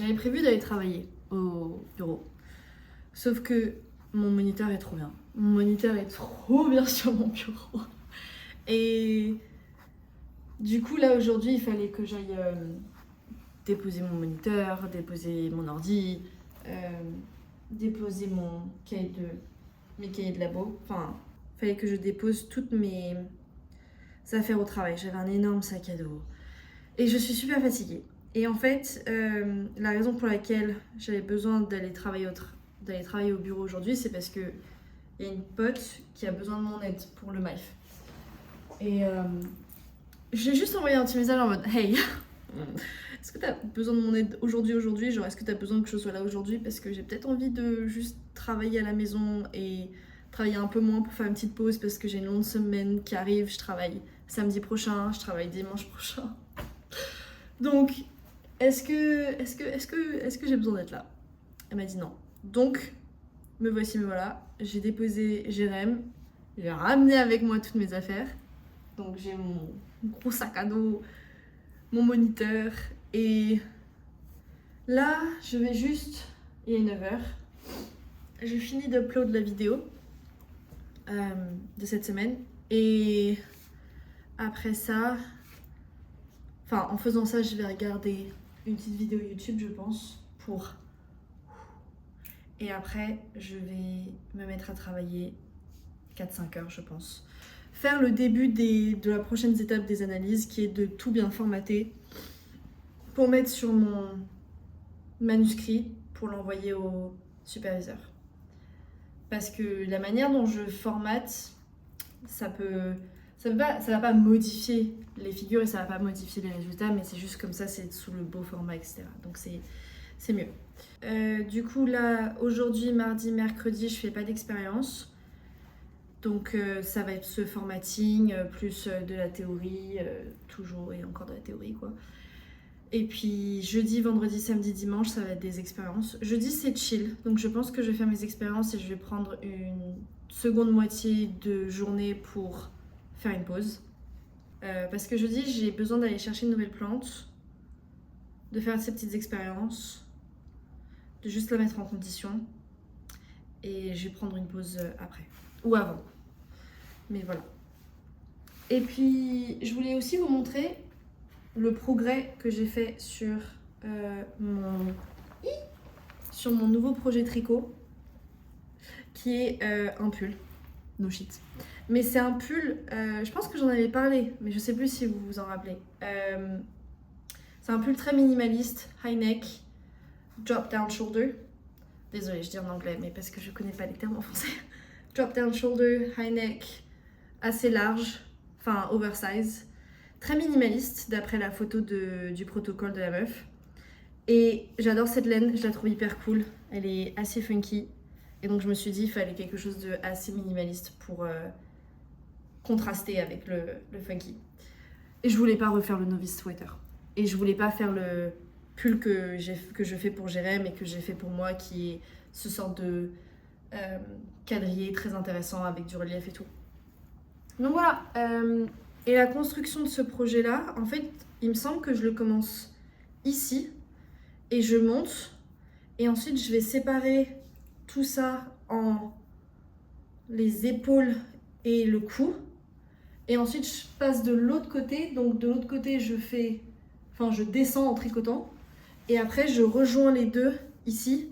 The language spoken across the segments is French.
j'avais prévu d'aller travailler au bureau. Sauf que mon moniteur est trop bien. Mon moniteur est trop bien sur mon bureau. Et du coup, là, aujourd'hui, il fallait que j'aille déposer mon moniteur, déposer mon ordi, déposer mes cahiers de labo. Enfin, il fallait que je dépose toutes mes affaires au travail. J'avais un énorme sac à dos. Et je suis super fatiguée. Et en fait, la raison pour laquelle j'avais besoin d'aller travailler au bureau aujourd'hui, c'est parce que il y a une pote qui a besoin de mon aide pour le MIF. Et j'ai juste envoyé un petit message en mode « Hey, est-ce que t'as besoin de mon aide aujourd'hui? Genre, est-ce que t'as besoin que je sois là aujourd'hui? Parce que j'ai peut-être envie de juste travailler à la maison et travailler un peu moins pour faire une petite pause parce que j'ai une longue semaine qui arrive. Je travaille samedi prochain, je travaille dimanche prochain. Donc, est-ce que j'ai besoin d'être là? » Elle m'a dit non. Donc, me voilà. J'ai déposé Jérém. J'ai ramené avec moi toutes mes affaires. Donc, j'ai mon gros sac à dos, mon moniteur. Et là, je vais juste... Il est 9h. J'ai fini d'upload la vidéo de cette semaine. Et après ça... Enfin, en faisant ça, je vais regarder une petite vidéo YouTube, je pense, pour... Et après, je vais me mettre à travailler 4-5 heures, je pense. Faire le début de la prochaine étape des analyses, qui est de tout bien formater pour mettre sur mon manuscrit pour l'envoyer au superviseur. Parce que la manière dont je formate, ça va pas modifier les figures et ça va pas modifier les résultats, mais c'est juste comme ça, c'est sous le beau format, etc. Donc c'est mieux. Du coup là, aujourd'hui, mardi, mercredi, je fais pas d'expérience. Donc ça va être ce formatting, plus de la théorie, toujours et encore de la théorie quoi. Et puis jeudi, vendredi, samedi, dimanche, ça va être des expériences. Jeudi c'est chill, donc je pense que je vais faire mes expériences et je vais prendre une seconde moitié de journée pour faire une pause. Parce que jeudi, j'ai besoin d'aller chercher une nouvelle plante, de faire ces petites expériences, de juste la mettre en condition. Et je vais prendre une pause après. Ou avant. Mais voilà. Et puis, je voulais aussi vous montrer le progrès que j'ai fait sur mon nouveau projet tricot, qui est un pull. No shit. Mais c'est un pull, je pense que j'en avais parlé, mais je sais plus si vous vous en rappelez. C'est un pull très minimaliste, high neck, drop down shoulder. Désolée, je dis en anglais, mais parce que je connais pas les termes en français. Drop down shoulder, high neck, assez large, enfin oversize. Très minimaliste, d'après la photo du protocole de la meuf. Et j'adore cette laine, je la trouve hyper cool. Elle est assez funky. Et donc je me suis dit, il fallait quelque chose de assez minimaliste pour contraster avec le funky. Et je voulais pas refaire le novice sweater. Et je voulais pas faire le pull que je fais pour Jérém et que j'ai fait pour moi, qui est ce sort de quadrillé très intéressant avec du relief et tout. Donc voilà. Et la construction de ce projet-là, en fait, il me semble que je le commence ici et je monte. Et ensuite, je vais séparer tout ça en les épaules et le cou. Et ensuite, je passe de l'autre côté. Donc, de l'autre côté, je descends en tricotant. Et après, je rejoins les deux ici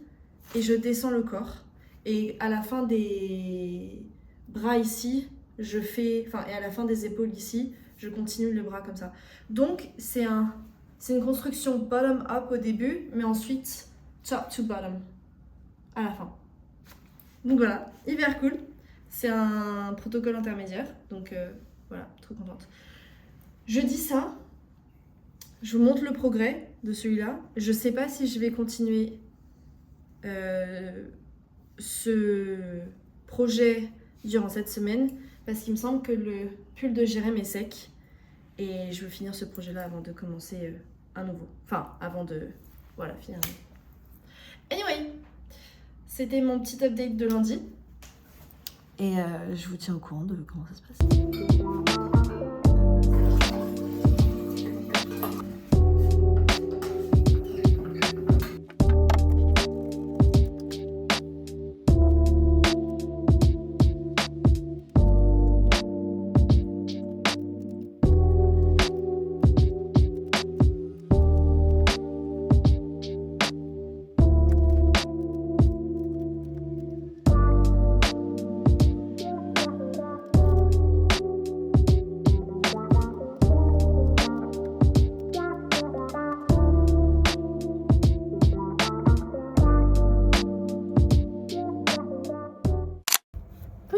et je descends le corps. Et à la fin des bras ici, et à la fin des épaules ici, je continue le bras comme ça. Donc, c'est une construction bottom-up au début, mais ensuite top to bottom à la fin. Donc voilà, hyper cool. C'est un protocole intermédiaire, donc voilà, trop contente. Je dis ça, je vous montre le progrès de celui-là. Je sais pas si je vais continuer ce projet durant cette semaine, parce qu'il me semble que le pull de Jérém est sec et je veux finir ce projet-là avant de commencer un nouveau. Enfin, avant de finir. Anyway, c'était mon petit update de lundi. Et je vous tiens au courant de comment ça se passe.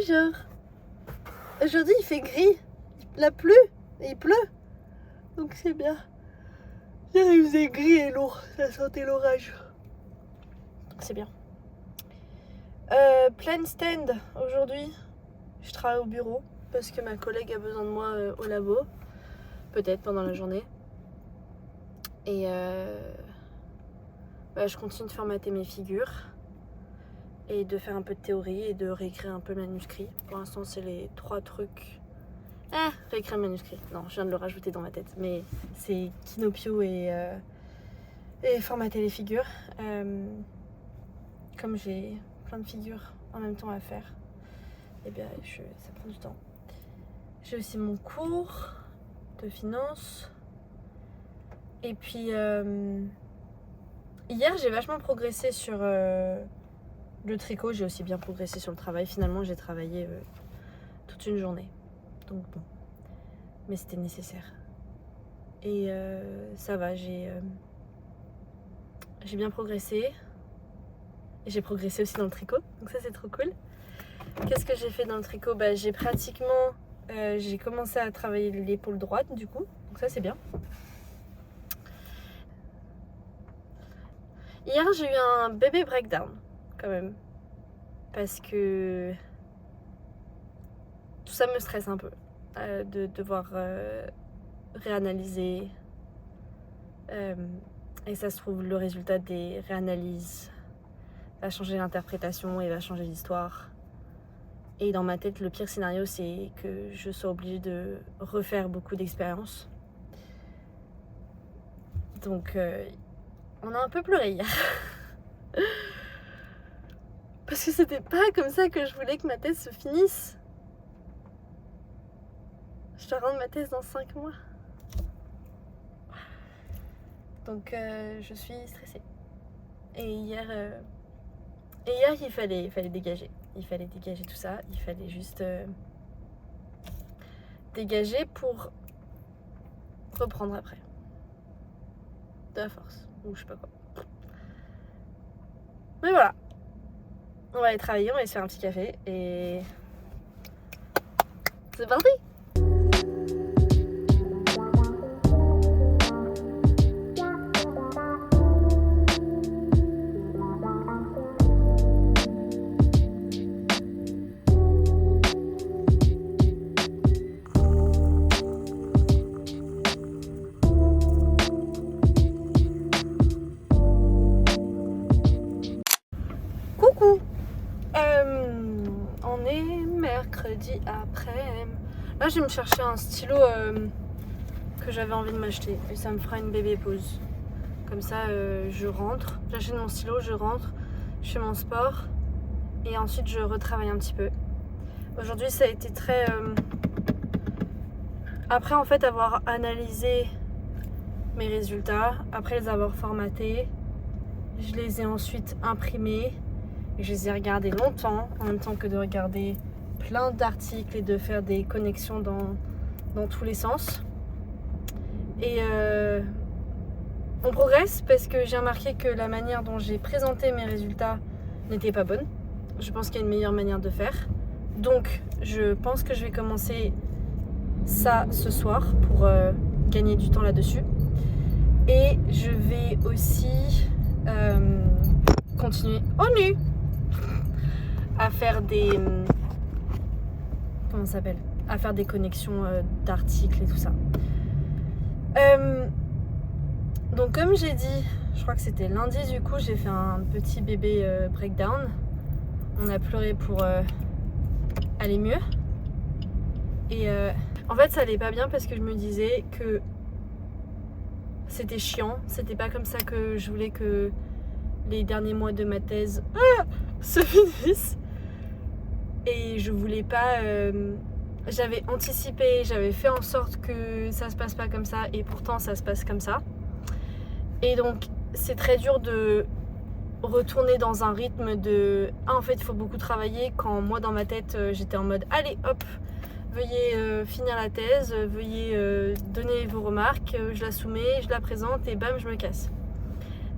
Bonjour. Aujourd'hui il fait gris, il a plu, et il pleut, donc c'est bien. Hier il faisait gris et lourd, ça sentait l'orage. Donc c'est bien. Plein stand aujourd'hui. Je travaille au bureau parce que ma collègue a besoin de moi au labo, peut-être pendant la journée. Et je continue de formater mes figures et de faire un peu de théorie et de réécrire un peu le manuscrit. Pour l'instant, c'est les 3 trucs. Réécrire le manuscrit. Non, je viens de le rajouter dans ma tête. Mais c'est Kinopio et formater les figures. Comme j'ai plein de figures en même temps à faire, et bien ça prend du temps. J'ai aussi mon cours de finance. Et puis hier j'ai vachement progressé sur le tricot. J'ai aussi bien progressé sur le travail. Finalement j'ai travaillé toute une journée. Donc bon. Mais c'était nécessaire. Et ça va, j'ai bien progressé. Et j'ai progressé aussi dans le tricot. Donc ça c'est trop cool. Qu'est-ce que j'ai fait dans le tricot ? J'ai pratiquement... j'ai commencé à travailler l'épaule droite du coup. Donc ça c'est bien. Hier j'ai eu un bébé breakdown quand même. Parce que tout ça me stresse un peu. De devoir réanalyser. Et ça se trouve, le résultat des réanalyses va changer l'interprétation et va changer l'histoire. Et dans ma tête, le pire scénario, c'est que je sois obligée de refaire beaucoup d'expériences. Donc, on a un peu pleuré hier. Parce que c'était pas comme ça que je voulais que ma thèse se finisse. Je dois rendre ma thèse dans 5 mois. Donc, je suis stressée. Et hier, il fallait dégager. Il fallait dégager tout ça. Il fallait juste dégager pour reprendre après. De la force. Ou je sais pas quoi. Mais voilà. On va aller travailler, on va aller se faire un petit café. Et c'est parti! Coucou, on est mercredi après. Là, je vais me chercher un stylo que j'avais envie de m'acheter et ça me fera une bébé pause. Comme ça, je rentre, j'achète mon stylo, je rentre, je fais mon sport et ensuite je retravaille un petit peu. Aujourd'hui, ça a été très... Après, en fait, avoir analysé mes résultats, après les avoir formatés, je les ai ensuite imprimés. Je les ai regardés longtemps, en même temps que de regarder plein d'articles et de faire des connexions dans tous les sens. Et on progresse parce que j'ai remarqué que la manière dont j'ai présenté mes résultats n'était pas bonne. Je pense qu'il y a une meilleure manière de faire. Donc je pense que je vais commencer ça ce soir pour gagner du temps là-dessus. Et je vais aussi continuer au nu à faire des... Comment ça s'appelle ? À faire des connexions d'articles et tout ça. Donc comme j'ai dit, je crois que c'était lundi du coup, j'ai fait un petit bébé breakdown. On a pleuré pour aller mieux. Et en fait ça allait pas bien parce que je me disais que c'était chiant. C'était pas comme ça que je voulais que les derniers mois de ma thèse se finissent. Et je voulais pas... j'avais anticipé, j'avais fait en sorte que ça se passe pas comme ça et pourtant ça se passe comme ça. Et donc c'est très dur de retourner dans un rythme de en fait il faut beaucoup travailler quand moi dans ma tête j'étais en mode allez hop, veuillez finir la thèse, veuillez donner vos remarques, je la soumets, je la présente et bam je me casse.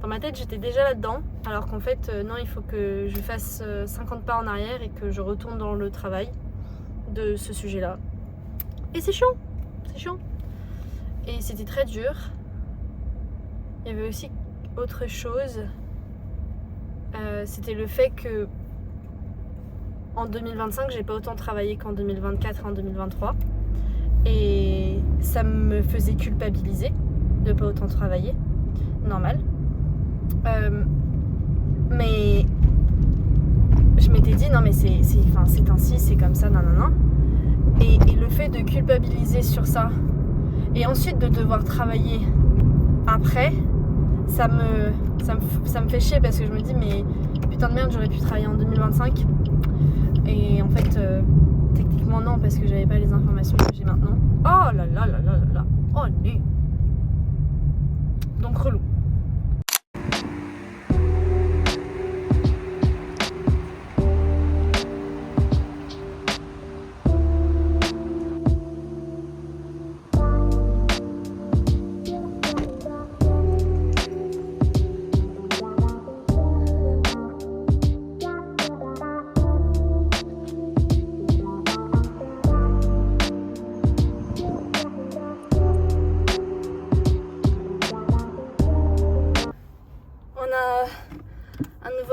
Dans ma tête, j'étais déjà là-dedans, alors qu'en fait, non, il faut que je fasse 50 pas en arrière et que je retourne dans le travail de ce sujet-là. Et c'est chiant, c'est chiant. Et c'était très dur. Il y avait aussi autre chose, c'était le fait que en 2025, j'ai pas autant travaillé qu'en 2024 et en 2023. Et ça me faisait culpabiliser de pas autant travailler. Normal. Mais je m'étais dit non mais c'est ainsi, c'est comme ça, nanana. Et le fait de culpabiliser sur ça et ensuite de devoir travailler après, ça me fait chier parce que je me dis mais putain de merde, j'aurais pu travailler en 2025. Et en fait, techniquement non, parce que j'avais pas les informations que j'ai maintenant. Oh là là là là là là. Oh nul. Donc relou.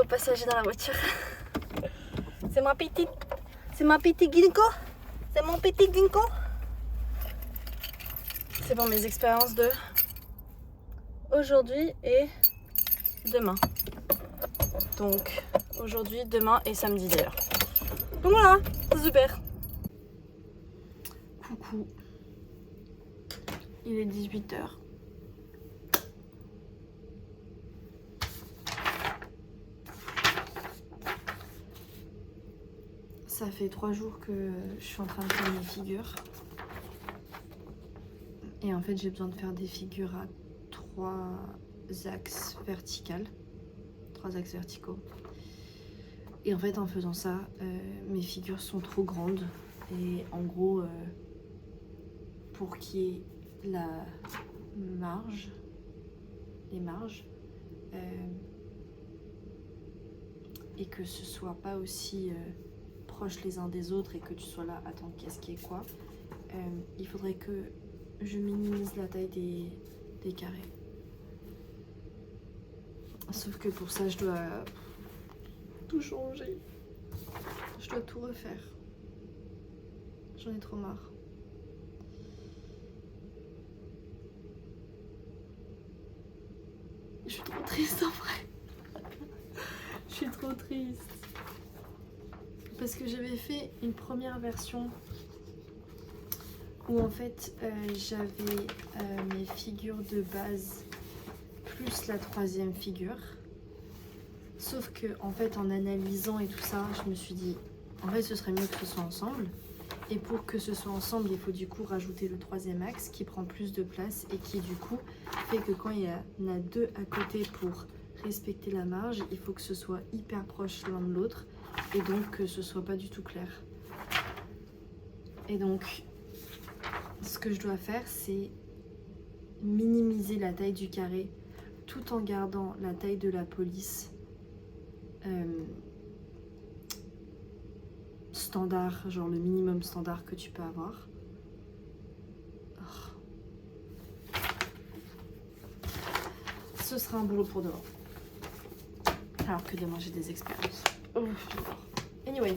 Passager dans la voiture. C'est ma petite Ginkgo. C'est mon petit Ginkgo. C'est pour mes expériences de aujourd'hui et demain. Donc aujourd'hui, demain et samedi d'ailleurs. Donc voilà, c'est super. Coucou. Il est 18h. Ça fait 3 jours que je suis en train de faire mes figures. Et en fait, j'ai besoin de faire des figures à 3 axes verticaux. Et en fait, en faisant ça, mes figures sont trop grandes. Et en gros, pour qu'il y ait les marges, et que ce soit pas aussi proches les uns des autres et que tu sois là, attends, qu'est-ce qui est quoi, il faudrait que je minimise la taille des carrés. Sauf que pour ça, je dois tout changer. Je dois tout refaire. J'en ai trop marre. Je suis trop triste en vrai. Je suis trop triste. Parce que j'avais fait une première version où en fait j'avais mes figures de base plus la 3e figure. Sauf que en fait en analysant et tout ça, je me suis dit en fait ce serait mieux que ce soit ensemble. Et pour que ce soit ensemble, il faut du coup rajouter le 3e axe qui prend plus de place et qui du coup fait que quand il y en a 2 à côté pour respecter la marge, il faut que ce soit hyper proche l'un de l'autre. Et donc que ce soit pas du tout clair. Et donc ce que je dois faire, c'est minimiser la taille du carré tout en gardant la taille de la police standard, genre le minimum standard que tu peux avoir. Ce sera un boulot pour demain. Alors que demain j'ai des expériences. Anyway,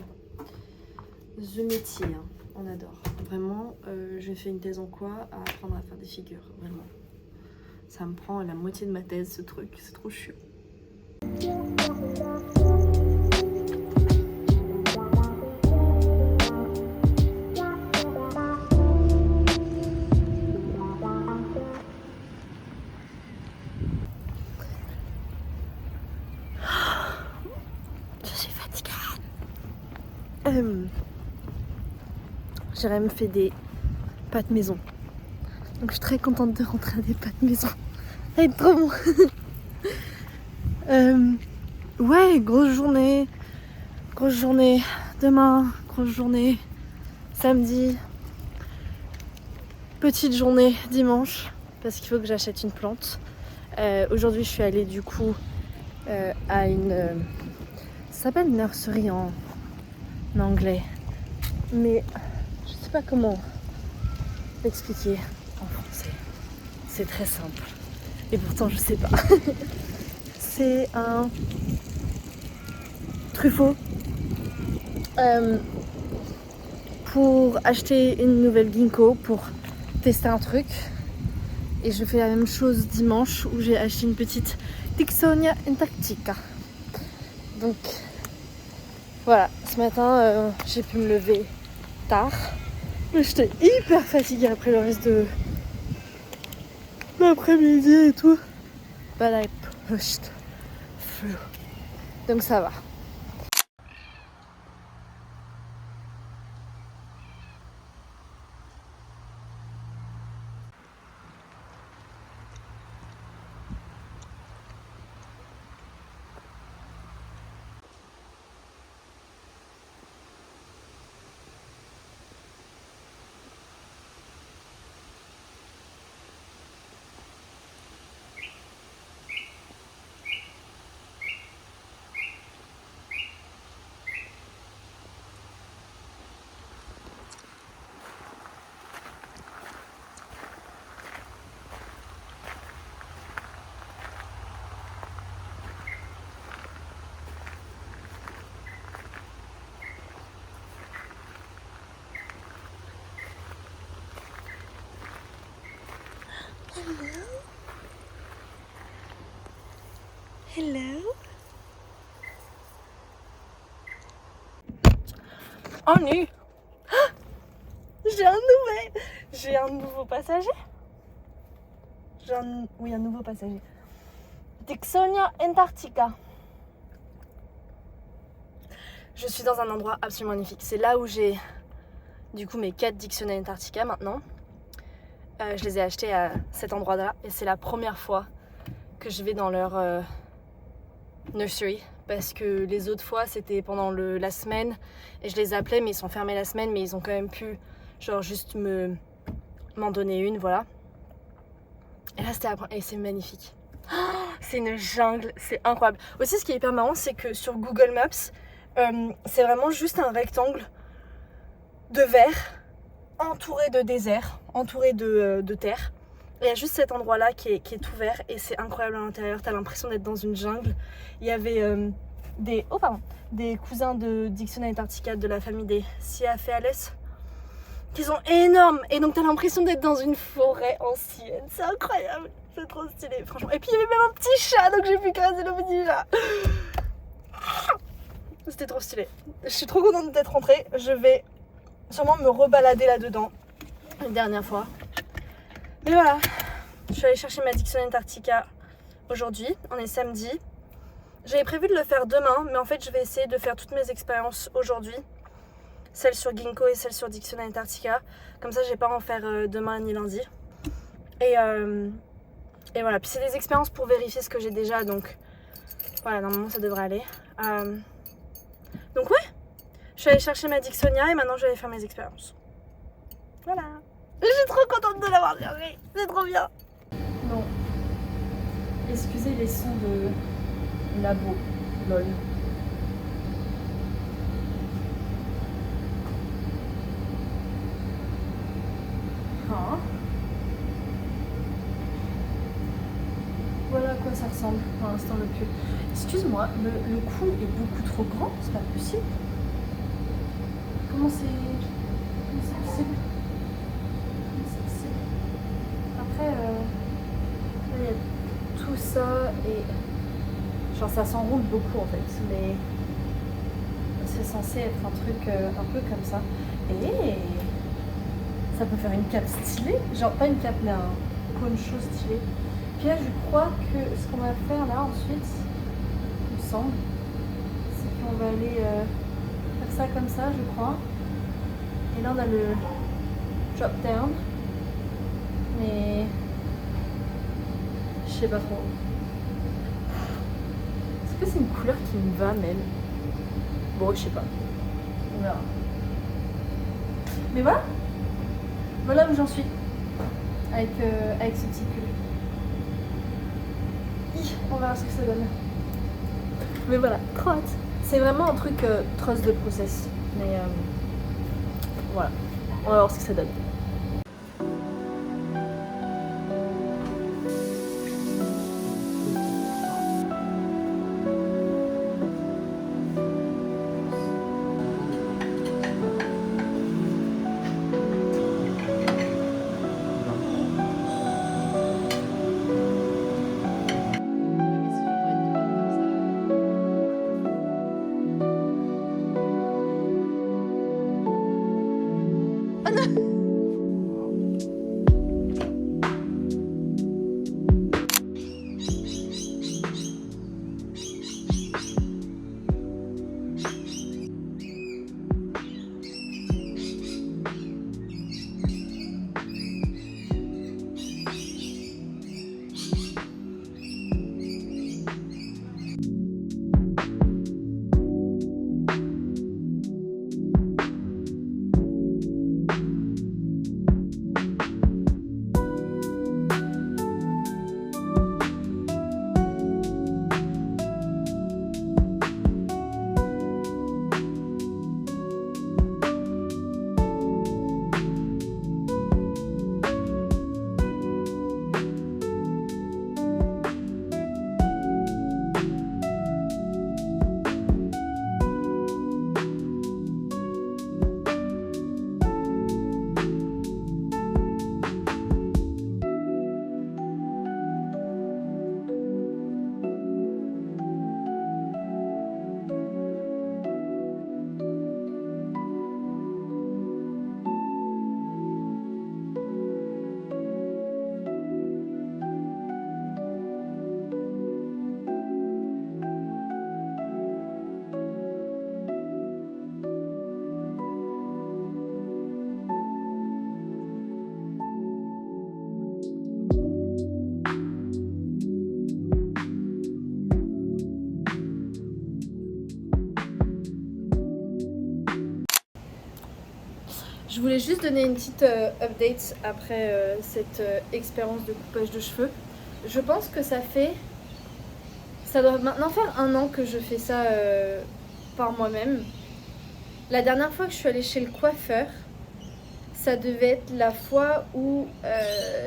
the métier, hein, on adore. Vraiment, j'ai fait une thèse en quoi à apprendre à faire des figures, vraiment. Ça me prend la moitié de ma thèse, ce truc, c'est trop chiant. Jérémy me fait des pâtes maison. Donc je suis très contente de rentrer à des pâtes maison. Ça va être trop bon. Ouais, grosse journée. Demain, grosse journée. Samedi. Petite journée dimanche. Parce qu'il faut que j'achète une plante. Aujourd'hui, je suis allée du coup à une... ça s'appelle nursery en anglais. Mais je sais pas comment l'expliquer en français. C'est très simple. Et pourtant, je sais pas. C'est un truffaut pour acheter une nouvelle ginkgo pour tester un truc. Et je fais la même chose dimanche où j'ai acheté une petite Dicksonia antarctica. Donc voilà, ce matin j'ai pu me lever tard. J'étais hyper fatiguée après le reste de l'après-midi et tout. But I pushed through. Donc ça va. Hello. Oh nu. J'ai un nouveau passager. Oui, un nouveau passager. Dicksonia antarctica. Je suis dans un endroit absolument magnifique. C'est là où j'ai du coup mes 4 Dicksonia antarctica maintenant. Je les ai achetés à cet endroit-là et c'est la première fois que je vais dans leur nursery parce que les autres fois c'était pendant la semaine et je les appelais mais ils sont fermés la semaine, mais ils ont quand même pu genre juste m'en donner une, voilà. Et là c'était et c'est magnifique. Oh, c'est une jungle, c'est incroyable. Aussi ce qui est hyper marrant c'est que sur Google Maps c'est vraiment juste un rectangle de verre entouré de désert, entouré de terre. Il y a juste cet endroit là qui est tout vert et c'est incroyable à l'intérieur, t'as l'impression d'être dans une jungle. Il y avait des cousins de Dicksonia antarctica de la famille des Ciapheales qui sont énormes et donc t'as l'impression d'être dans une forêt ancienne, c'est incroyable, c'est trop stylé franchement. Et puis il y avait même un petit chat donc j'ai pu caresser le petit chat. C'était trop stylé. Je suis trop contente d'être rentrée, je vais sûrement me rebalader là-dedans une dernière fois. Mais voilà, je suis allée chercher ma Dicksonia antarctica aujourd'hui, on est samedi. J'avais prévu de le faire demain, mais en fait je vais essayer de faire toutes mes expériences aujourd'hui. Celle sur ginkgo et celle sur Dicksonia antarctica. Comme ça je vais pas en faire demain ni lundi. Et voilà, puis c'est des expériences pour vérifier ce que j'ai déjà, donc voilà, normalement ça devrait aller. Donc ouais, je suis allée chercher ma Dicksonia et maintenant je vais aller faire mes expériences. Voilà. Je suis trop contente de l'avoir cherché, c'est trop bien. Non, excusez les sons de labo, lol. Hein? Voilà à quoi ça ressemble pour l'instant le pull. Excuse-moi, le cou est beaucoup trop grand, c'est pas possible. Comment c'est possible? Après, là il y a tout ça et genre ça s'enroule beaucoup en fait, mais c'est censé être un truc un peu comme ça. Et ça peut faire une cape stylée, genre pas une cape mais un poncho stylé. Puis là je crois que ce qu'on va faire là ensuite, il me semble, c'est qu'on va aller faire ça comme ça je crois. Et là on a le drop down. Mais je sais pas trop. Est-ce que c'est une couleur qui me va même? Bon, je sais pas. On verra. Mais voilà. Voilà où j'en suis avec ce petit pull. On verra ce que ça donne. Mais voilà, trop hâte. C'est vraiment un truc trust de process. Mais voilà, on va voir ce que ça donne. Je voulais juste donner une petite update après cette expérience de coupage de cheveux. Je pense que ça doit maintenant faire 1 an que je fais ça par moi-même. La dernière fois que je suis allée chez le coiffeur, ça devait être la fois où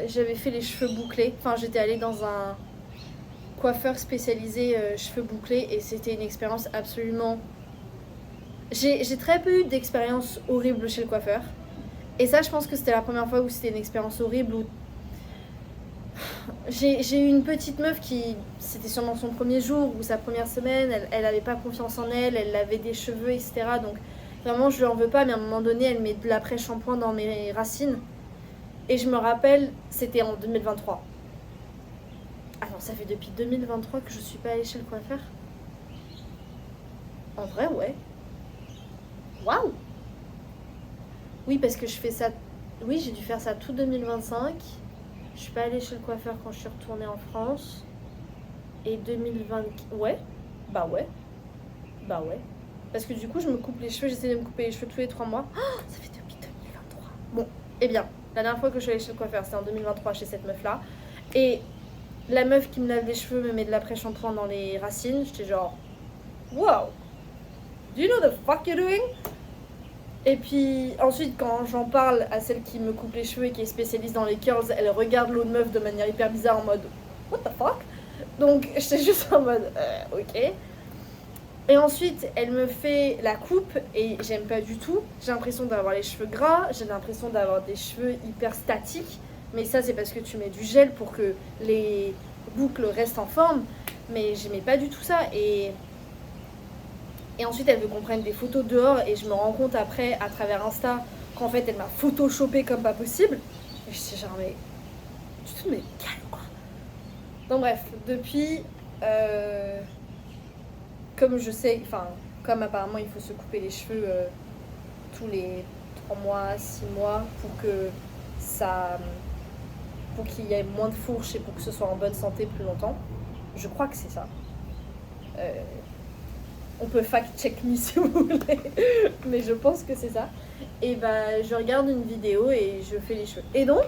j'avais fait les cheveux bouclés. Enfin, j'étais allée dans un coiffeur spécialisé cheveux bouclés et c'était une expérience absolument... J'ai très peu eu d'expérience horrible chez le coiffeur. Et ça, je pense que c'était la première fois où c'était une expérience horrible. Où j'ai eu une petite meuf qui, c'était sûrement son premier jour ou sa première semaine, elle avait pas confiance en elle, elle avait des cheveux, etc. Donc vraiment, je lui en veux pas, mais à un moment donné, elle met de l'après-shampoing dans mes racines. Et je me rappelle, c'était en 2023. Ah non, ça fait depuis 2023 que je suis pas allée chez le coiffeur. En vrai, ouais. Waouh! Oui, parce que je fais ça... Oui, j'ai dû faire ça tout 2025. Je suis pas allée chez le coiffeur quand je suis retournée en France. Et 2020... Ouais. Bah ouais. Bah ouais. Parce que du coup, je me coupe les cheveux. J'essaie de me couper les cheveux tous les 3 mois. Oh, ça fait depuis 2023. Bon, eh bien, la dernière fois que je suis allée chez le coiffeur, c'était en 2023 chez cette meuf-là. Et la meuf qui me lave les cheveux me met de l'après-shampoing dans les racines. J'étais genre... Wow! Do you know the fuck you're doing? Et puis ensuite, quand j'en parle à celle qui me coupe les cheveux et qui est spécialiste dans les curls, elle regarde l'autre meuf de manière hyper bizarre en mode what the fuck? Donc j'étais juste en mode ok. Et ensuite, elle me fait la coupe et j'aime pas du tout. J'ai l'impression d'avoir les cheveux gras, j'ai l'impression d'avoir des cheveux hyper statiques. Mais ça, c'est parce que tu mets du gel pour que les boucles restent en forme. Mais j'aimais pas du tout ça. Et ensuite, elle veut qu'on prenne des photos dehors et je me rends compte après, à travers Insta, qu'en fait, elle m'a photoshopé comme pas possible. Et je suis genre, mais tu te mets calme, quoi. Donc bref, depuis, comme je sais, enfin, comme apparemment il faut se couper les cheveux tous les 3 mois, 6 mois pour qu'il y ait moins de fourches et pour que ce soit en bonne santé plus longtemps. Je crois que c'est ça. On peut fact-check me si vous voulez, mais je pense que c'est ça. Et bah, je regarde une vidéo et je fais les cheveux. Et donc,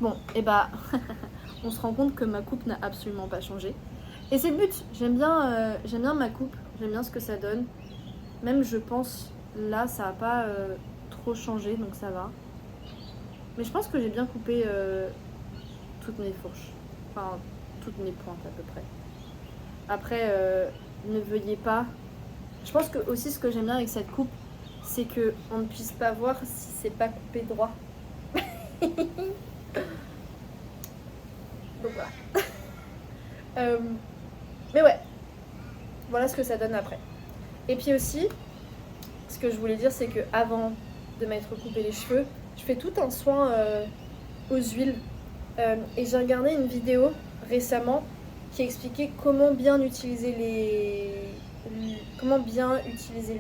bon, et bah, on se rend compte que ma coupe n'a absolument pas changé. Et c'est le but. J'aime bien ma coupe, j'aime bien ce que ça donne. Même je pense, là, ça n'a pas trop changé, donc ça va. Mais je pense que j'ai bien coupé toutes mes fourches. Enfin, toutes mes pointes à peu près. Après, ne veuillez pas... Je pense que aussi ce que j'aime bien avec cette coupe, c'est qu'on ne puisse pas voir si c'est pas coupé droit. Donc voilà. Mais ouais, voilà ce que ça donne après. Et puis aussi, ce que je voulais dire, c'est que avant de m'être coupé les cheveux, je fais tout un soin aux huiles. Et j'ai regardé une vidéo récemment qui expliquait comment bien utiliser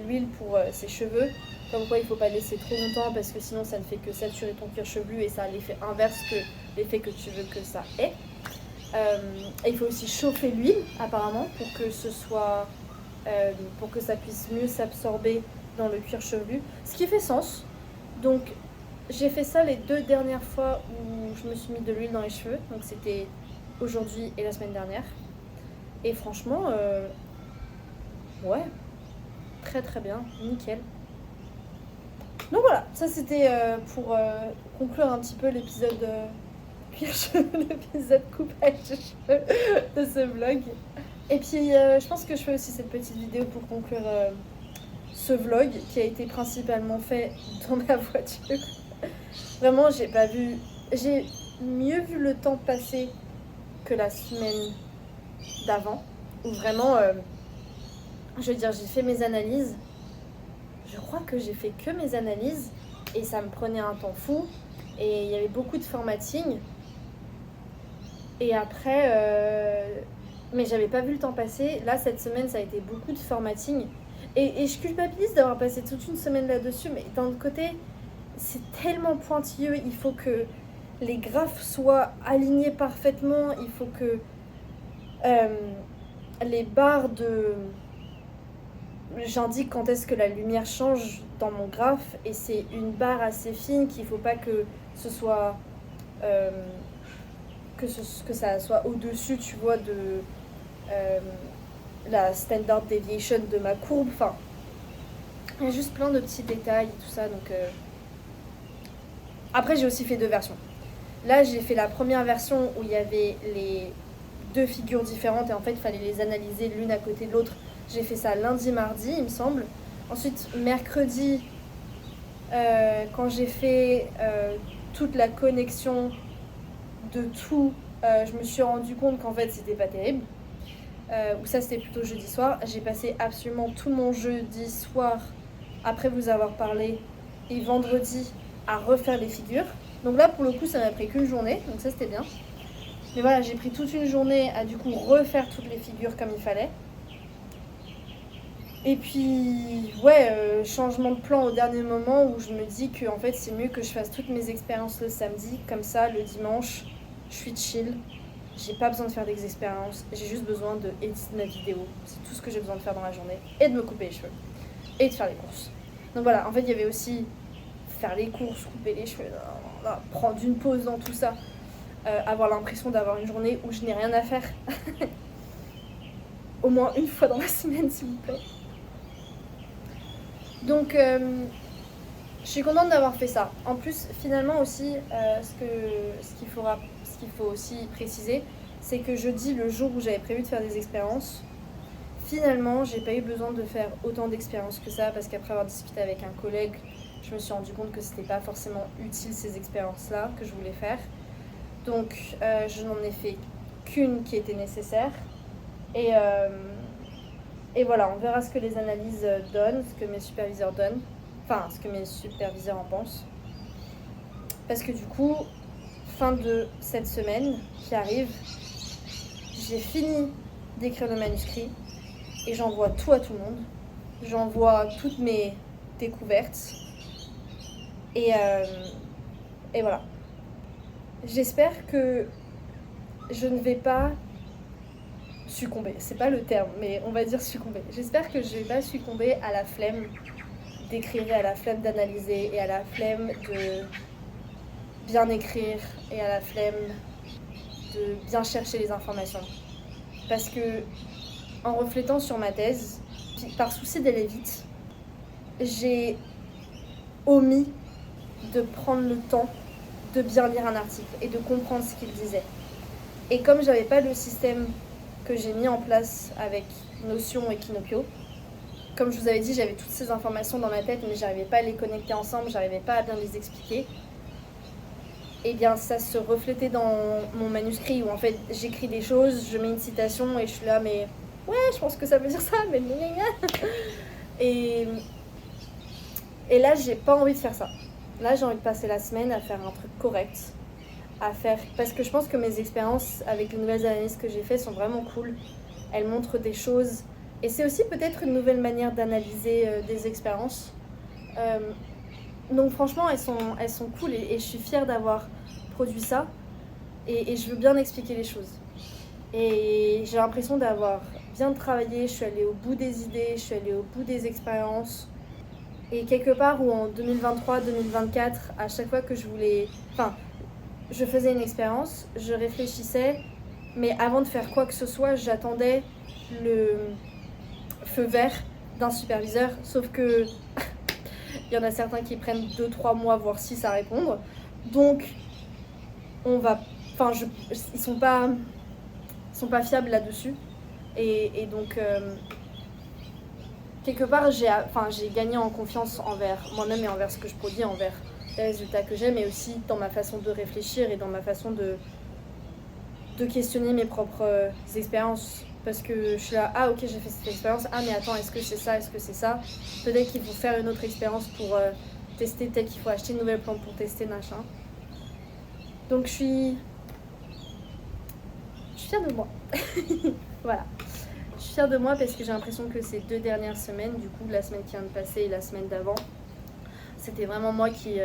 l'huile pour ses cheveux. Comme quoi il ne faut pas laisser trop longtemps parce que sinon ça ne fait que saturer ton cuir chevelu et ça a l'effet inverse que l'effet que tu veux que ça ait. Et il faut aussi chauffer l'huile apparemment pour que ça puisse mieux s'absorber dans le cuir chevelu, ce qui fait sens. Donc j'ai fait ça les 2 dernières fois où je me suis mis de l'huile dans les cheveux, donc c'était aujourd'hui et la semaine dernière. Et franchement, ouais, très très bien, nickel. Donc voilà, ça c'était pour conclure un petit peu l'épisode cuir chevelu, l'épisode coupage de cheveux de ce vlog. Et puis je pense que je fais aussi cette petite vidéo pour conclure ce vlog qui a été principalement fait dans ma voiture. Vraiment, j'ai mieux vu le temps passer que la semaine d'avant, où vraiment, je veux dire, j'ai fait mes analyses. Je crois que j'ai fait que mes analyses et ça me prenait un temps fou et il y avait beaucoup de formatting. Et après, mais j'avais pas vu le temps passer. Là, cette semaine, ça a été beaucoup de formatting. Et je culpabilise d'avoir passé toute une semaine là-dessus, mais d'un autre côté, c'est tellement pointilleux. Il faut que les graphes soient alignés parfaitement. Il faut que les barres de... J'indique quand est-ce que la lumière change dans mon graphe. Et c'est une barre assez fine qu'il ne faut pas que ce soit... que ça soit au-dessus, tu vois, de la standard deviation de ma courbe. Enfin, il y a juste plein de petits détails et tout ça. Donc, après, j'ai aussi fait 2 versions. Là, j'ai fait la première version où il y avait les 2 figures différentes et en fait, il fallait les analyser l'une à côté de l'autre. J'ai fait ça lundi, mardi, il me semble. Ensuite, mercredi, quand j'ai fait toute la connexion de tout, je me suis rendu compte qu'en fait c'était pas terrible. Ou ça c'était plutôt jeudi soir. J'ai passé absolument tout mon jeudi soir après vous avoir parlé et vendredi à refaire les figures. Donc là pour le coup ça m'a pris qu'une journée, donc ça c'était bien. Mais voilà, j'ai pris toute une journée à du coup refaire toutes les figures comme il fallait. Et puis, ouais, changement de plan au dernier moment où je me dis que en fait c'est mieux que je fasse toutes mes expériences le samedi, comme ça le dimanche je suis chill, j'ai pas besoin de faire des expériences, j'ai juste besoin de éditer ma vidéo, c'est tout ce que j'ai besoin de faire dans la journée, et de me couper les cheveux, et de faire les courses. Donc voilà, en fait il y avait aussi faire les courses, couper les cheveux, prendre une pause dans tout ça, avoir l'impression d'avoir une journée où je n'ai rien à faire. Au moins une fois dans la semaine s'il vous plaît. Donc, je suis contente d'avoir fait ça. En plus, finalement aussi, ce qu'il faut aussi préciser, c'est que jeudi, le jour où j'avais prévu de faire des expériences, finalement, j'ai pas eu besoin de faire autant d'expériences que ça, parce qu'après avoir discuté avec un collègue, je me suis rendu compte que c'était pas forcément utile ces expériences-là que je voulais faire. Donc, je n'en ai fait qu'une qui était nécessaire. Et voilà, on verra ce que les analyses donnent, ce que mes superviseurs donnent, enfin ce que mes superviseurs en pensent. Parce que du coup, fin de cette semaine qui arrive, j'ai fini d'écrire le manuscrit et j'envoie tout à tout le monde. J'envoie toutes mes découvertes et voilà. J'espère que je ne vais pas succomber, c'est pas le terme, mais on va dire succomber. J'espère que je vais pas succomber à la flemme d'écrire, à la flemme d'analyser et à la flemme de bien écrire et à la flemme de bien chercher les informations. parce que en reflétant sur ma thèse, par souci d'aller vite, j'ai omis de prendre le temps de bien lire un article et de comprendre ce qu'il disait. Et comme j'avais pas le système que j'ai mis en place avec Notion et Kinopio, comme je vous avais dit, j'avais toutes ces informations dans ma tête, mais j'arrivais pas à les connecter ensemble, j'arrivais pas à bien les expliquer. Et bien ça se reflétait dans mon manuscrit où en fait j'écris des choses, je mets une citation et je suis là mais ouais je pense que ça veut dire ça mais et là j'ai pas envie de faire ça. Là j'ai envie de passer la semaine à faire un truc correct, parce que je pense que mes expériences avec les nouvelles analyses que j'ai faites sont vraiment cool. Elles montrent des choses et c'est aussi peut-être une nouvelle manière d'analyser des expériences. Donc franchement elles sont cool et je suis fière d'avoir produit ça et je veux bien expliquer les choses. Et j'ai l'impression d'avoir bien travaillé, je suis allée au bout des idées, je suis allée au bout des expériences. Et quelque part où en 2023-2024, à chaque fois que je faisais une expérience, je réfléchissais, mais avant de faire quoi que ce soit, j'attendais le feu vert d'un superviseur, sauf que il y en a certains qui prennent 2-3 mois, voire 6 à répondre. Donc, ils sont pas fiables là-dessus. Et donc, quelque part, j'ai gagné en confiance envers moi-même et envers ce que je produis, envers les résultats que j'ai, mais aussi dans ma façon de réfléchir et dans ma façon de questionner mes propres expériences. Parce que je suis là, ah ok, j'ai fait cette expérience, ah mais attends, est-ce que c'est ça, peut-être qu'il faut faire une autre expérience pour tester, peut-être qu'il faut acheter une nouvelle plante pour tester, machin. Donc je suis fière de moi. Voilà. Je suis fière de moi parce que j'ai l'impression que ces 2 dernières semaines, du coup la semaine qui vient de passer et la semaine d'avant, c'était vraiment moi qui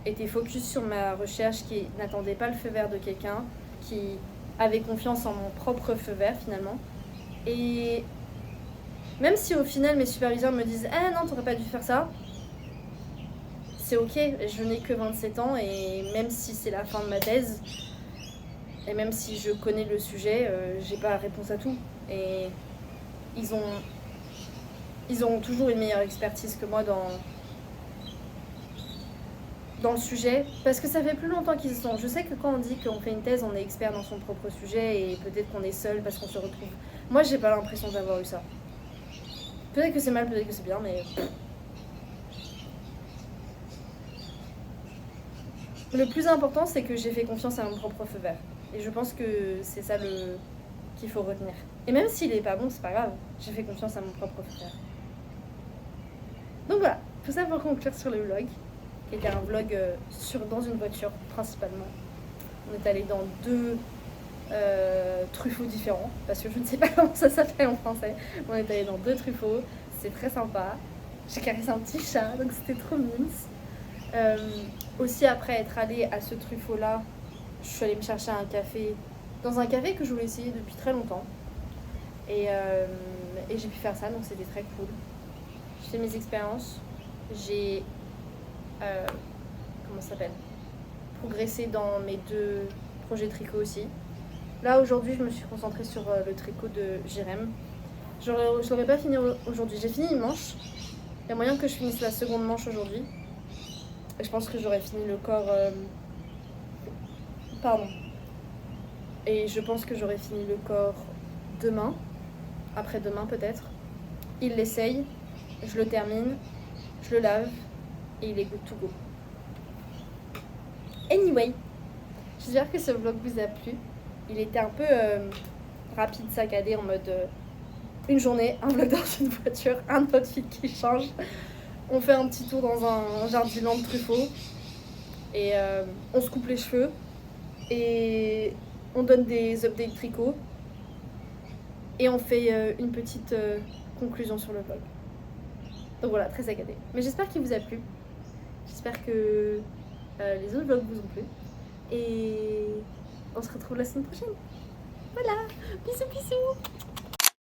était focus sur ma recherche, qui n'attendait pas le feu vert de quelqu'un, qui avait confiance en mon propre feu vert finalement. Et même si au final mes superviseurs me disent « Ah non, t'aurais pas dû faire ça », c'est ok, je n'ai que 27 ans et même si c'est la fin de ma thèse, et même si je connais le sujet, j'ai pas la réponse à tout. Et ils ont toujours une meilleure expertise que moi dans le sujet, parce que ça fait plus longtemps qu'ils y sont. Je sais que quand on dit qu'on fait une thèse, on est expert dans son propre sujet et peut-être qu'on est seul parce qu'on se retrouve. Moi, j'ai pas l'impression d'avoir eu ça. Peut-être que c'est mal, peut-être que c'est bien, mais... Le plus important, c'est que j'ai fait confiance à mon propre feu vert. Et je pense que c'est ça qu'il faut retenir. Et même s'il est pas bon, c'est pas grave. J'ai fait confiance à mon propre feu vert. Donc voilà, tout ça pour conclure sur le vlog, qui était un vlog dans une voiture principalement. On est allé dans 2 truffaut différents, parce que je ne sais pas comment ça s'appelle en français. On est allé dans 2 truffaut, c'est très sympa. J'ai caressé un petit chat, donc c'était trop mignon. Aussi après être allée à ce truffaut là, je suis allée me chercher un café, dans un café que je voulais essayer depuis très longtemps. Et j'ai pu faire ça, donc c'était très cool. J'ai fait mes expériences, j'ai progressé dans mes 2 projets tricot aussi. Là aujourd'hui je me suis concentrée sur le tricot de Jérém. Je l'aurais pas fini aujourd'hui, j'ai fini une manche. Il y a moyen que je finisse la seconde manche aujourd'hui. Et je pense que j'aurais fini le corps... Et je pense que j'aurais fini le corps demain, après-demain peut-être. Il l'essaye, je le termine, je le lave et il est good to go. Anyway, j'espère que ce vlog vous a plu. Il était un peu rapide, saccadé, en mode une journée, un vlog dans une voiture, un outfit qui change. On fait un petit tour dans un jardinement de truffaut et on se coupe les cheveux et on donne des updates tricot et on fait une petite conclusion sur le vlog. Donc voilà, très saccadé. Mais j'espère qu'il vous a plu. J'espère que les autres vlogs vous ont plu. Et on se retrouve la semaine prochaine. Voilà, bisous bisous.